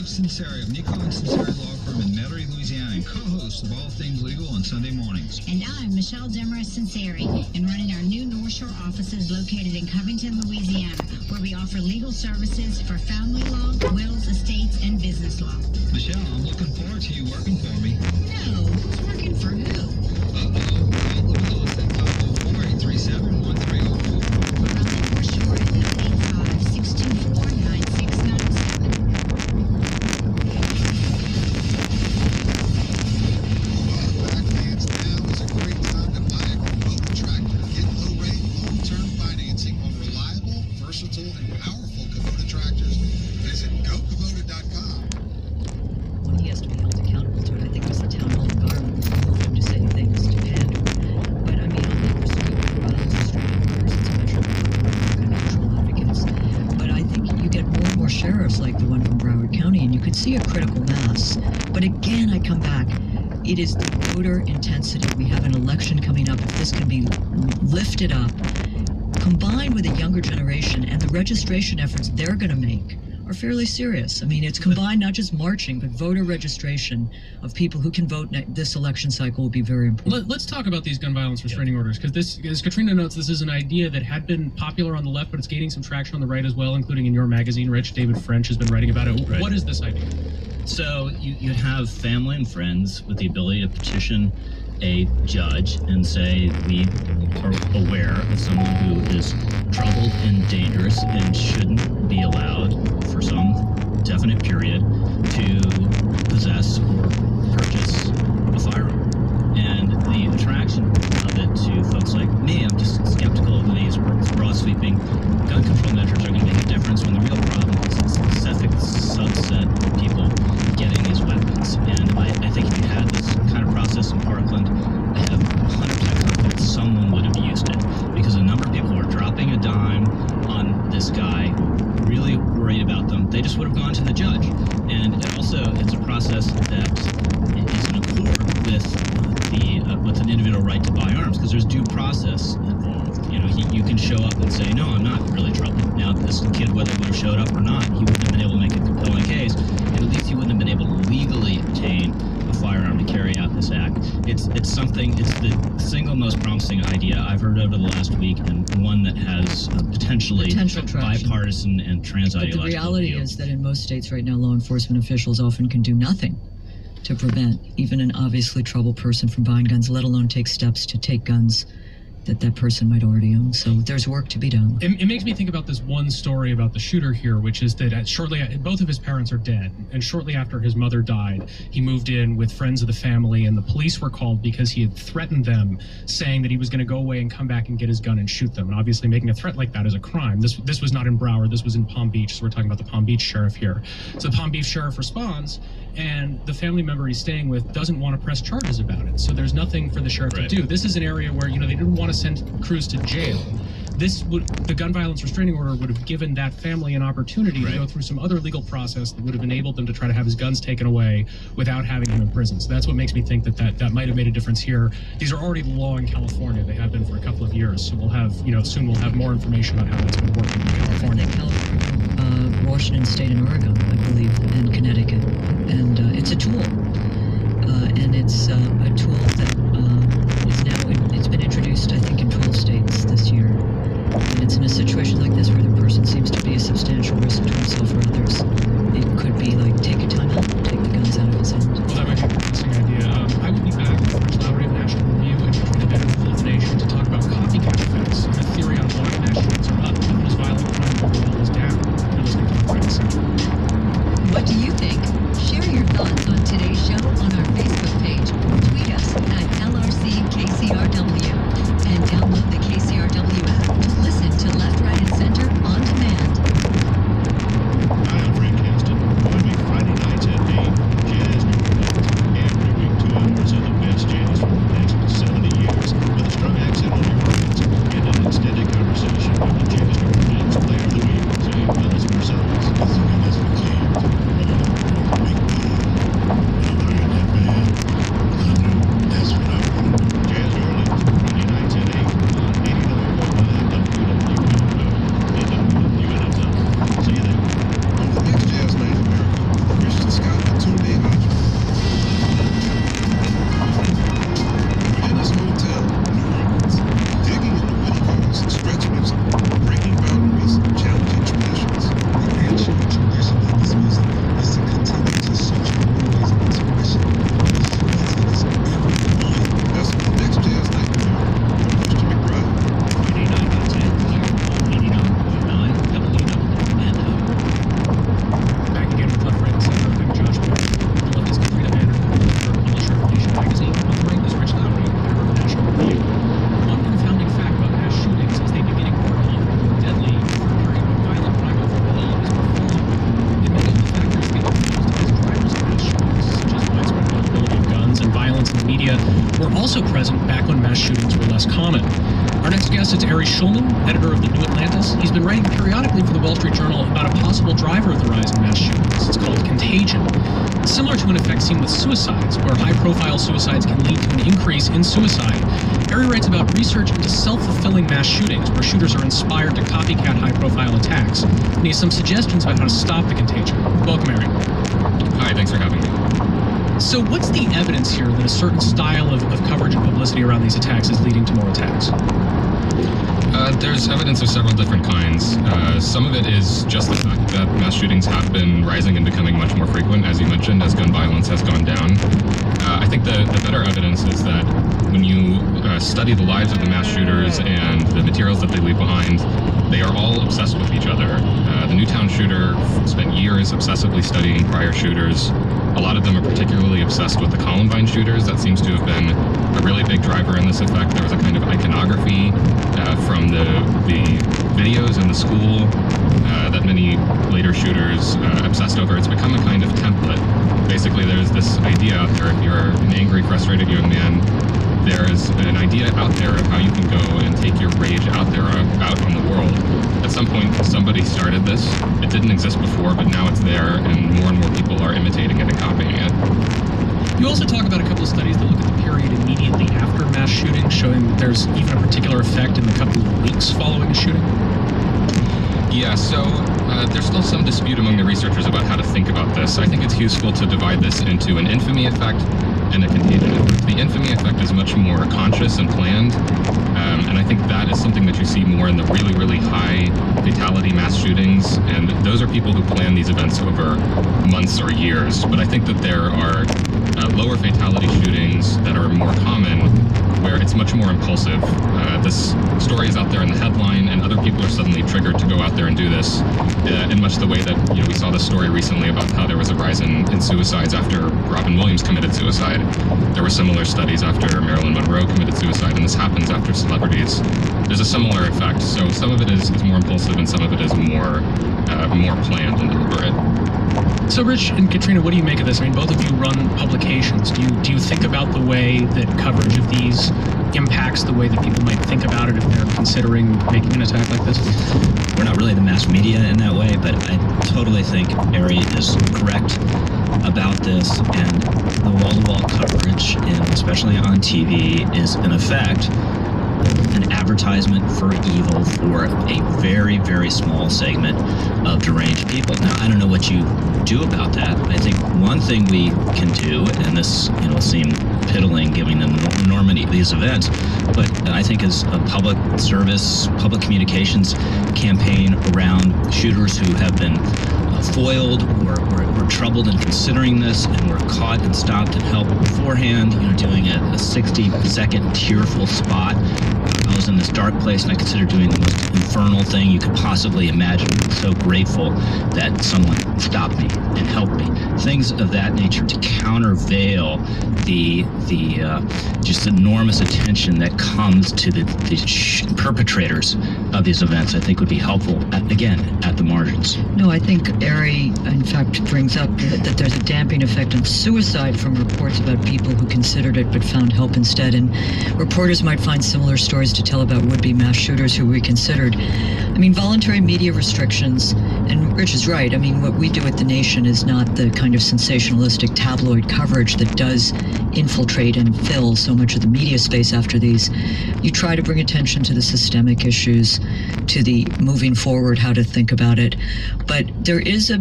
Sinceri of Nico and Sinceri Law Firm in Metairie, Louisiana, and co-host of All Things Legal on Sunday mornings. And I'm Michelle Demarest Sinceri, and running our new North Shore offices located in Covington, Louisiana, where we offer legal services for family law, wills, estates, and business law. Michelle, I'm looking forward to you working for me. No, who's working for who? Call the Willis at 504-837-1304. We're on the North Shore at 985-624-9697. And powerful Kubota tractors. Visit GoKubota.com. One he has to be held accountable to it. I think it was the town hall environment for him to say things to pander. But I mean, I'm not pursuing violence restraining orders. It's a measure of natural advocates. But I think you get more and more sheriffs like the one from Broward County, and you could see a critical mass. But again, I come back. It is the voter intensity. We have an election coming up. If this can be lifted up, combined with a younger generation and the registration efforts they're going to make are fairly serious. I mean, it's combined not just marching, but voter registration of people who can vote this election cycle will be very important. Let's talk about these gun violence restraining orders, because this, as Katrina notes, this is an idea that had been popular on the left, but it's gaining some traction on the right as well, including in your magazine, Rich. David French has been writing about it. Right. What is this idea? So you have family and friends with the ability to petition a judge and say, we are aware of someone who is troubled and dangerous and shouldn't be allowed for some definite period to possess or purchase a firearm. And the attraction of it to folks like me, I'm just skeptical of these broad sweeping gun control measures are going to make a difference when the real problem is a specific subset of people getting these weapons. And I think if you had this kind of process in Parkland, I have 100% confidence someone would have used it, because a number of people were dropping a dime on this guy, really worried about them. They just would have gone to the judge. And it's a process that is in accord with an individual right to buy arms, because there's due process involved. You know, you can show up and say, no, I'm not really troubled. Now, this kid, whether he would have showed up or not, he wouldn't have been able to make a compelling case, and at least he wouldn't have been able to legally obtain a firearm to carry out this act. It's the single most promising idea I've heard over the last week, and one that has potential bipartisan and trans-ideological But the reality is that in most states right now, law enforcement officials often can do nothing to prevent even an obviously troubled person from buying guns, let alone take steps to take guns that person might already own. So there's work to be done. It makes me think about this one story about the shooter here, which is that both of his parents are dead, and shortly after his mother died, he moved in with friends of the family, and the police were called because he had threatened them, saying that he was going to go away and come back and get his gun and shoot them. And obviously making a threat like that is a crime. This was not in Broward, this was in Palm Beach, so we're talking about the Palm Beach sheriff here. So the Palm Beach sheriff responds, and the family member he's staying with doesn't want to press charges about it. So there's nothing for the sheriff to do. This is an area where, they didn't want to send crews to jail. The gun violence restraining order would have given that family an opportunity to go through some other legal process that would have enabled them to try to have his guns taken away without having him in prison. So that's what makes me think that might have made a difference here. These are already the law in California. They have been for a couple of years. So we'll have, soon we'll have more information on how that's been working in California. California, Washington State and Oregon, I believe, and Connecticut. And it's a tool. And it's a tool that it's been introduced, I think, in 12 states this year. And it's in a situation like this where the person seems to be a substantial risk to himself or others. It could be like, take a time out, take the guns out of his hand. Well, that might be a promising idea. I will be back with Rich Lowry of National Review and Katrina Denham of Nation to talk about copycat effects and a theory on why mass shootings are up, even as violent crime level is down. You're listening to the Friday Center. What do you think? Share your thoughts on today's show on our Facebook page. Tweet us at LRCKCRW and download the KCRW app to listen to Left, Right, and Center on demand. Hi, I'm Frank Caston. Join me Friday nights at 8, Jazz Newport. Every week, 2 hours of the best jazz from the past 70 years, with a strong accent on your words and an extended conversation with the Jazz Newport Player of the Week, Zane Wells Marsalis. also present back when mass shootings were less common. Our next guest is Ari Schulman, editor of the New Atlantis. He's been writing periodically for the Wall Street Journal about a possible driver of the rise in mass shootings. It's called contagion. It's similar to an effect seen with suicides, where high-profile suicides can lead to an increase in suicide. Ari writes about research into self-fulfilling mass shootings, where shooters are inspired to copycat high-profile attacks. And he has some suggestions about how to stop the contagion. Welcome, Ari. Hi, thanks for having me. So what's the evidence here that a certain style of coverage and publicity around these attacks is leading to more attacks? There's evidence of several different kinds. Some of it is just the fact that mass shootings have been rising and becoming much more frequent, as you mentioned, as gun violence has gone down. I think the better evidence is that when you study the lives of the mass shooters and the materials that they leave behind, they are all obsessed with each other. The Newtown shooter spent years obsessively studying prior shooters. A lot of them are particularly obsessed with the Columbine shooters. That seems to have been a really big driver in this effect. There was a kind of iconography from the videos in the school that many later shooters obsessed over. It's become a kind of template. Basically, there's this idea out there, if you're an angry, frustrated young man, there's an idea out there of how you can go and take your rage out there, out on the world. At some point, somebody started this. It didn't exist before, but now it's there, and more people are imitating it and copying it. You also talk about a couple of studies that look at the period immediately after mass shooting, showing that there's even a particular effect in the couple of weeks following a shooting. Yeah, so there's still some dispute among the researchers about how to think about this. I think it's useful to divide this into an infamy effect and a contagion effect. The infamy effect is much more conscious and planned, and I think that is something that you see more in the really, really high fatality mass shootings, and those are people who plan these events over months or years. But I think that there are lower fatality shootings that are more common, where it's much more impulsive. This story is out there in the headline, and other people are suddenly triggered to go out there and do this, in much the way that we saw this story recently about how there was a rise in suicides after Robin Williams committed suicide. There were similar studies after Marilyn Monroe committed suicide, and this happens after celebrities. There's a similar effect. So some of it is more impulsive, and some of it is more planned and deliberate. So, Rich and Katrina, what do you make of this? I mean, both of you run publications. Do you think about the way that coverage of these impacts the way that people might think about it if they're considering making an attack like this? We're not really the mass media in that way, but I totally think Ari is correct about this, and the wall-to-wall coverage, and especially on TV, is in effect an advertisement for evil for a very, very small segment of deranged people. Now, I don't know what you do about that. I think one thing we can do, and this will seem piddling given the enormity of these events, but I think is a public service, public communications campaign around shooters who have been foiled or were troubled in considering this and were caught and stopped and helped beforehand, doing a 60-second tearful spot. I was in this dark place and I considered doing the most infernal thing you could possibly imagine. I'm so grateful that someone stopped me and helped me. Things of that nature to countervail the just enormous attention that comes to the perpetrators of these events, I think would be helpful, again, at the margins. No, I think Ari, in fact, brings up that there's a damping effect on suicide from reports about people who considered it but found help instead. And reporters might find similar stories to tell about would-be mass shooters who reconsidered. I mean, voluntary media restrictions, and Rich is right. I mean, what we do at The Nation is not the kind of sensationalistic tabloid coverage that does infiltrate and fill so much of the media space after these. You try to bring attention to the systemic issues, to the moving forward, how to think about it. But there is a